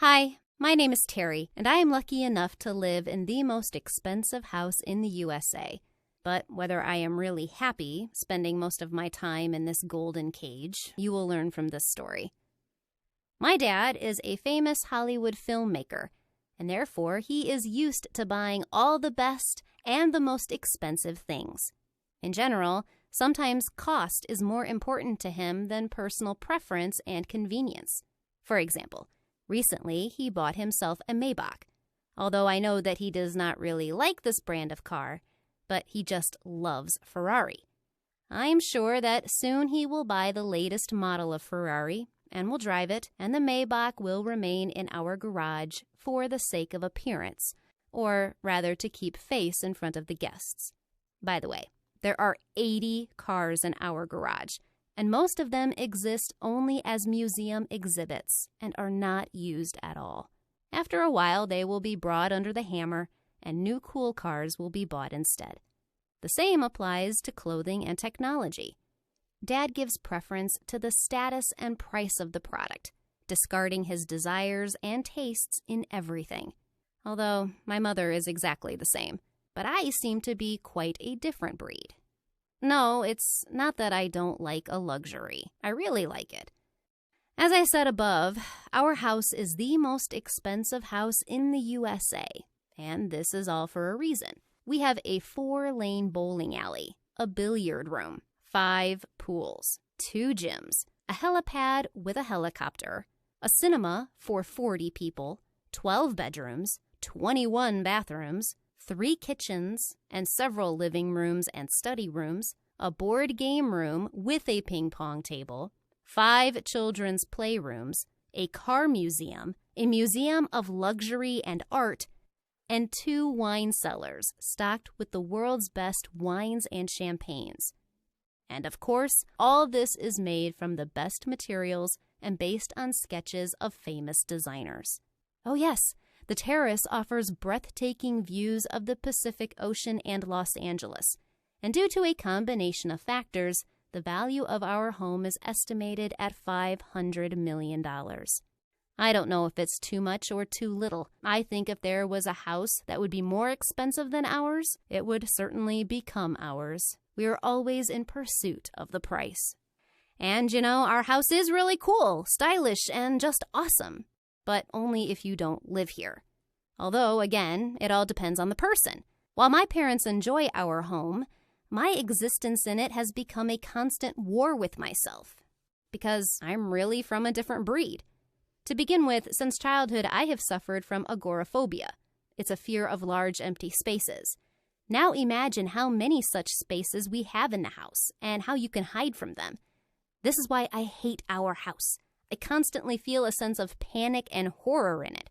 Hi, my name is Terry, and I am lucky enough to live in the most expensive house in the USA. But whether I am really happy spending most of my time in this golden cage, you will learn from this story. My dad is a famous Hollywood filmmaker, and therefore he is used to buying all the best and the most expensive things. In general, sometimes cost is more important to him than personal preference and convenience. For example, recently he bought himself a Maybach, although I know that he does not really like this brand of car, but he just loves Ferrari. I am sure that soon he will buy the latest model of Ferrari and will drive it, and the Maybach will remain in our garage for the sake of appearance, or rather to keep face in front of the guests. By the way, there are 80 cars in our garage, and most of them exist only as museum exhibits and are not used at all. After a while, they will be brought under the hammer, and new cool cars will be bought instead. The same applies to clothing and technology. Dad gives preference to the status and price of the product, discarding his desires and tastes in everything. Although my mother is exactly the same, but I seem to be quite a different breed. No, it's not that I don't like a luxury. I really like it. As I said above, our house is the most expensive house in the USA, and this is all for a reason. We have a 4-lane bowling alley, a billiard room, 5 pools, 2 gyms, a helipad with a helicopter, a cinema for 40 people, 12 bedrooms, 21 bathrooms, 3 kitchens and several living rooms and study rooms, a board game room with a ping pong table, 5 children's playrooms, a car museum, a museum of luxury and art, and 2 wine cellars stocked with the world's best wines and champagnes. And of course, all this is made from the best materials and based on sketches of famous designers. Oh yes, the terrace offers breathtaking views of the Pacific Ocean and Los Angeles, and due to a combination of factors, the value of our home is estimated at $500 million. I don't know if it's too much or too little. I think if there was a house that would be more expensive than ours, it would certainly become ours. We are always in pursuit of the price. And our house is really cool, stylish, and just awesome. But only if you don't live here. Although, again, it all depends on the person. While my parents enjoy our home, my existence in it has become a constant war with myself. Because I'm really from a different breed. To begin with, since childhood, I have suffered from agoraphobia. It's a fear of large, empty spaces. Now imagine how many such spaces we have in the house, and how you can hide from them. This is why I hate our house. I constantly feel a sense of panic and horror in it.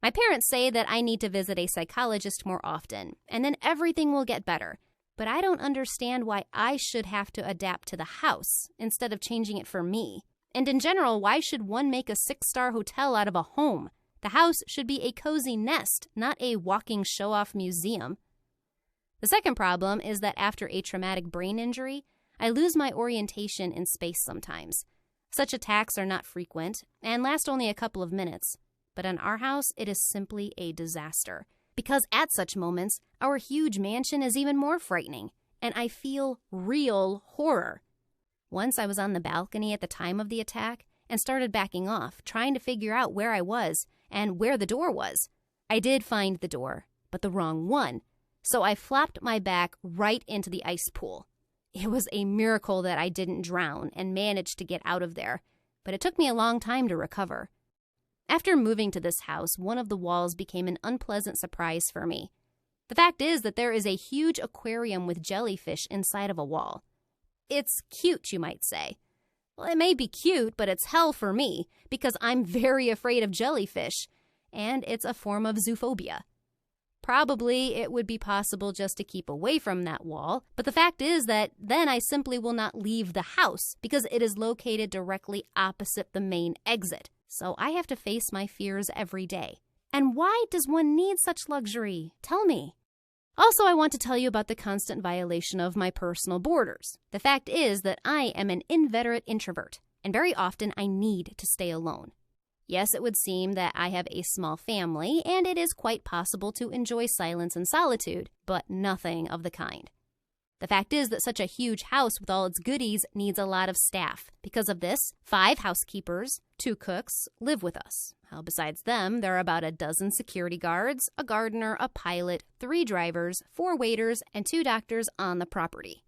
My parents say that I need to visit a psychologist more often, and then everything will get better. But I don't understand why I should have to adapt to the house instead of changing it for me. And in general, why should one make a 6-star hotel out of a home? The house should be a cozy nest, not a walking show-off museum. The second problem is that after a traumatic brain injury, I lose my orientation in space sometimes. Such attacks are not frequent and last only a couple of minutes, but in our house, it is simply a disaster. Because at such moments, our huge mansion is even more frightening, and I feel real horror. Once I was on the balcony at the time of the attack and started backing off, trying to figure out where I was and where the door was. I did find the door, but the wrong one, so I flopped my back right into the ice pool. It was a miracle that I didn't drown and managed to get out of there, but it took me a long time to recover. After moving to this house, one of the walls became an unpleasant surprise for me. The fact is that there is a huge aquarium with jellyfish inside of a wall. It's cute, you might say. Well, it may be cute, but it's hell for me because I'm very afraid of jellyfish, and it's a form of zoophobia. Probably it would be possible just to keep away from that wall, but the fact is that then I simply will not leave the house because it is located directly opposite the main exit. So I have to face my fears every day. And why does one need such luxury? Tell me. Also, I want to tell you about the constant violation of my personal borders. The fact is that I am an inveterate introvert, and very often I need to stay alone. Yes, it would seem that I have a small family, and it is quite possible to enjoy silence and solitude, but nothing of the kind. The fact is that such a huge house with all its goodies needs a lot of staff. Because of this, 5 housekeepers, 2 cooks live with us. Besides them, there are about a dozen security guards, a gardener, a pilot, 3 drivers, 4 waiters, and 2 doctors on the property.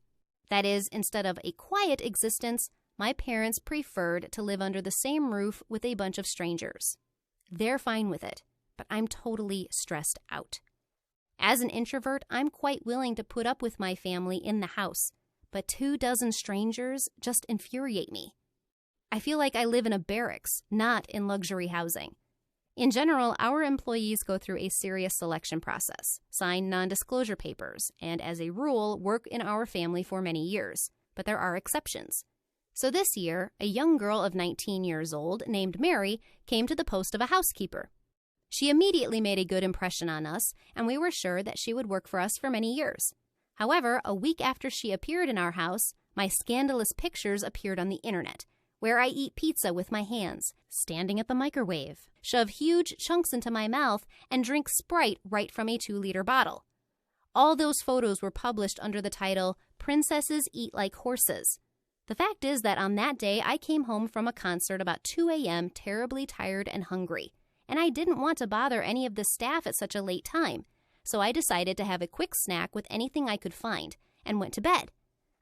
That is, instead of a quiet existence, my parents preferred to live under the same roof with a bunch of strangers. They're fine with it, but I'm totally stressed out. As an introvert, I'm quite willing to put up with my family in the house, but 24 strangers just infuriate me. I feel like I live in a barracks, not in luxury housing. In general, our employees go through a serious selection process, sign non-disclosure papers, and as a rule, work in our family for many years. But there are exceptions. So this year, a young girl of 19 years old named Mary came to the post of a housekeeper. She immediately made a good impression on us, and we were sure that she would work for us for many years. However, a week after she appeared in our house, my scandalous pictures appeared on the internet, where I eat pizza with my hands, standing at the microwave, shove huge chunks into my mouth, and drink Sprite right from a 2-liter bottle. All those photos were published under the title, "Princesses Eat Like Horses." The fact is that on that day, I came home from a concert about 2 a.m. terribly tired and hungry, and I didn't want to bother any of the staff at such a late time, so I decided to have a quick snack with anything I could find, and went to bed.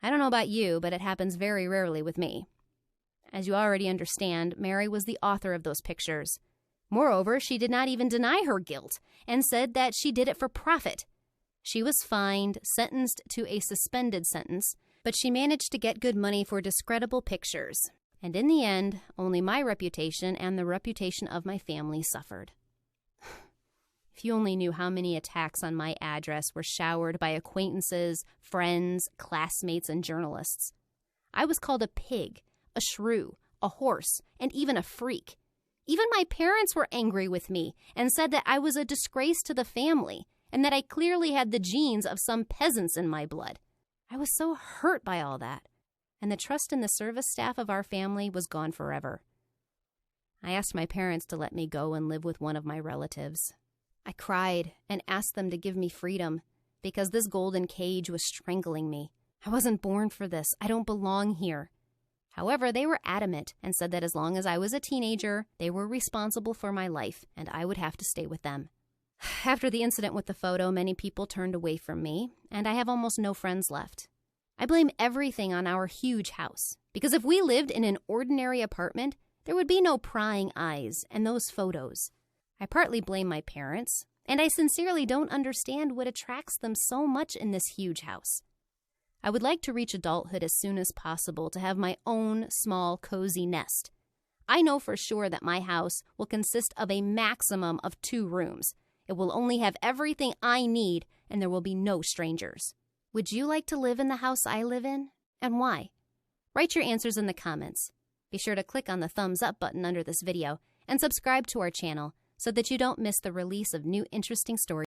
I don't know about you, but it happens very rarely with me. As you already understand, Mary was the author of those pictures. Moreover, she did not even deny her guilt, and said that she did it for profit. She was fined, sentenced to a suspended sentence, but she managed to get good money for discreditable pictures. And in the end, only my reputation and the reputation of my family suffered. If you only knew how many attacks on my address were showered by acquaintances, friends, classmates, and journalists. I was called a pig, a shrew, a horse, and even a freak. Even my parents were angry with me and said that I was a disgrace to the family and that I clearly had the genes of some peasants in my blood. I was so hurt by all that, and the trust in the service staff of our family was gone forever. I asked my parents to let me go and live with one of my relatives. I cried and asked them to give me freedom because this golden cage was strangling me. I wasn't born for this. I don't belong here. However, they were adamant and said that as long as I was a teenager, they were responsible for my life and I would have to stay with them. After the incident with the photo, many people turned away from me, and I have almost no friends left. I blame everything on our huge house, because if we lived in an ordinary apartment, there would be no prying eyes and those photos. I partly blame my parents, and I sincerely don't understand what attracts them so much in this huge house. I would like to reach adulthood as soon as possible to have my own small, cozy nest. I know for sure that my house will consist of a maximum of 2 rooms. It will only have everything I need, and there will be no strangers. Would you like to live in the house I live in? And why? Write your answers in the comments. Be sure to click on the thumbs up button under this video and subscribe to our channel so that you don't miss the release of new interesting stories.